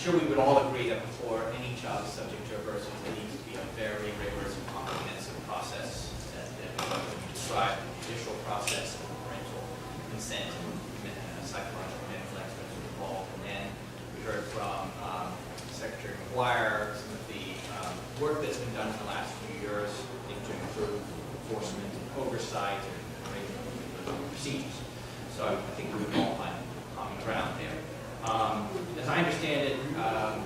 sure we would all agree that before any child is subject to reversals, there needs to be a very rigorous and comprehensive process that we describe, the judicial process of parental consent and psychological medical experts are involved. And then we heard from Secretary McGuire some of the work that's been done in the last few years to improve enforcement and oversight and regulatory procedures. So I think we would all find common ground there. As I understand it,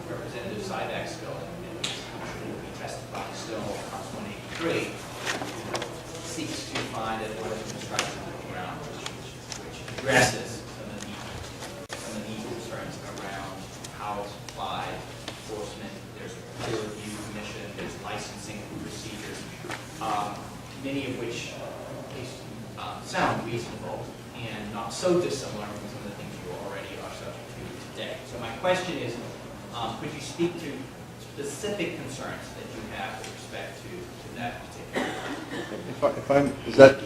Representative Scibak's bill, and I'm sure will be testified still, House 183, seeks to find an order of instruction around which addresses some of the concerns around how it's applied, enforcement. There's a peer review commission, there's licensing procedures, many of which sound reasonable and not so dissimilar from some of the things you already are subject to today. So my question is, could you speak to specific concerns that you have with respect to that particular? If I'm, is that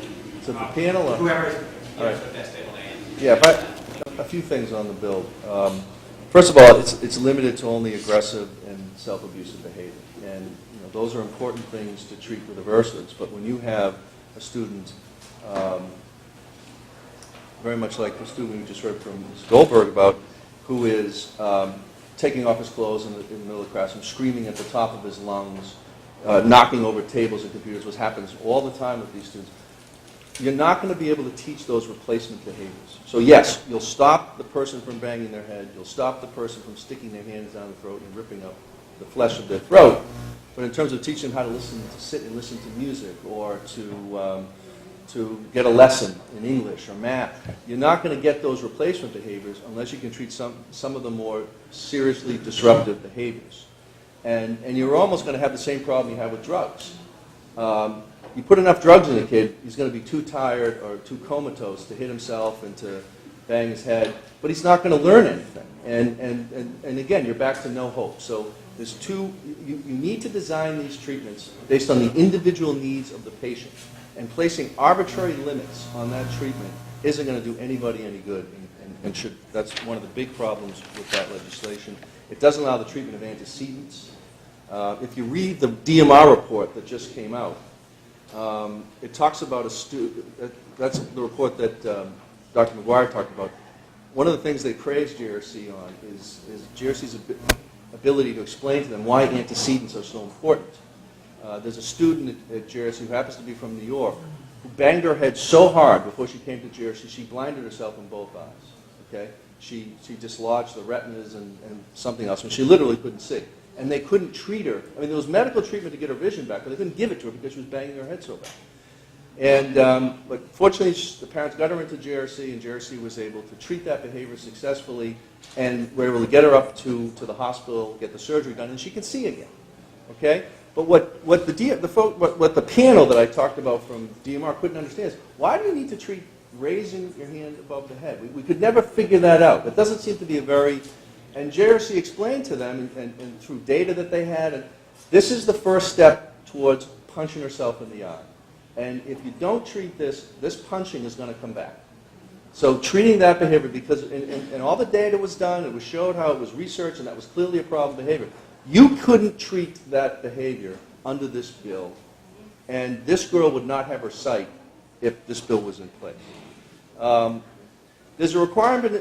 to the panel? Or? Whoever is right. the best able to answer. Yeah, a few things on the bill. First of all, it's limited to only aggressive and self-abusive behavior, and those are important things to treat with reversals. But when you have a student, very much like the student we just heard from Ms. Goldberg about, who is taking off his clothes in the middle of the classroom, screaming at the top of his lungs, knocking over tables and computers, which happens all the time with these students, you're not going to be able to teach those replacement behaviors. So yes, you'll stop the person from banging their head, you'll stop the person from sticking their hands down the throat and ripping up the flesh of their throat, but in terms of teaching them how to sit and listen to music, or to get a lesson in English or math, you're not going to get those replacement behaviors unless you can treat some of the more seriously disruptive behaviors. And you're almost going to have the same problem you have with drugs. You put enough drugs in a kid, he's going to be too tired or too comatose to hit himself and to bang his head, but he's not going to learn anything. And again, you're back to no hope. So there's you need to design these treatments based on the individual needs of the patient. And placing arbitrary limits on that treatment isn't going to do anybody any good, and that's one of the big problems with that legislation. It doesn't allow the treatment of antecedents. If you read the DMR report that just came out, it talks about a student, that's the report that Dr. McGuire talked about. One of the things they praise JRC on is JRC's ability to explain to them why antecedents are so important. There's a student at JRC who happens to be from New York who banged her head so hard before she came to JRC, she blinded herself in both eyes. Okay? She dislodged the retinas and something else, and she literally couldn't see. And they couldn't treat her. I mean, there was medical treatment to get her vision back, but they couldn't give it to her because she was banging her head so bad. And but fortunately, the parents got her into JRC, and JRC was able to treat that behavior successfully, and were able to get her up to the hospital, get the surgery done, and she can see again. Okay? But what the panel that I talked about from DMR couldn't understand is, why do you need to treat raising your hand above the head? We could never figure that out. It doesn't seem to be a very... And JRC explained to them, and through data that they had, and this is the first step towards punching herself in the eye. And if you don't treat this punching is going to come back. So treating that behavior, because and all the data was done, it was showed how it was researched, and that was clearly a problem behavior. You couldn't treat that behavior under this bill, and this girl would not have her sight if this bill was in place. There's a requirement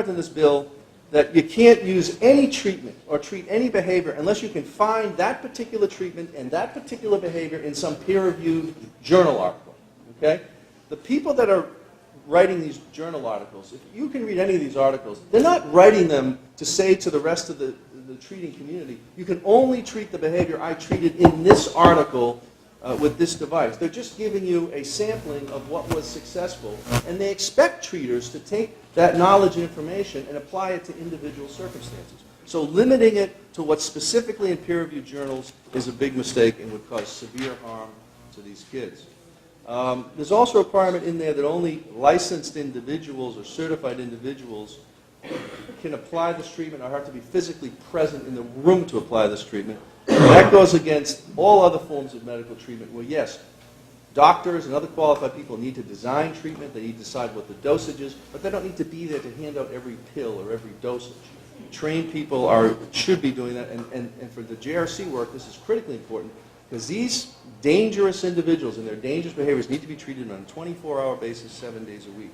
in this bill that you can't use any treatment or treat any behavior unless you can find that particular treatment and that particular behavior in some peer-reviewed journal article. Okay? The people that are writing these journal articles, if you can read any of these articles, they're not writing them to say to the rest of the treating community, you can only treat the behavior I treated in this article with this device. They're just giving you a sampling of what was successful, and they expect treaters to take that knowledge and information and apply it to individual circumstances. So limiting it to what's specifically in peer-reviewed journals is a big mistake and would cause severe harm to these kids. There's also a requirement in there that only licensed individuals or certified individuals can apply this treatment or have to be physically present in the room to apply this treatment. And that goes against all other forms of medical treatment where, yes, doctors and other qualified people need to design treatment, they need to decide what the dosage is, but they don't need to be there to hand out every pill or every dosage. Trained people should be doing that, and for the JRC work, this is critically important, because these dangerous individuals and their dangerous behaviors need to be treated on a 24-hour basis, 7 days a week.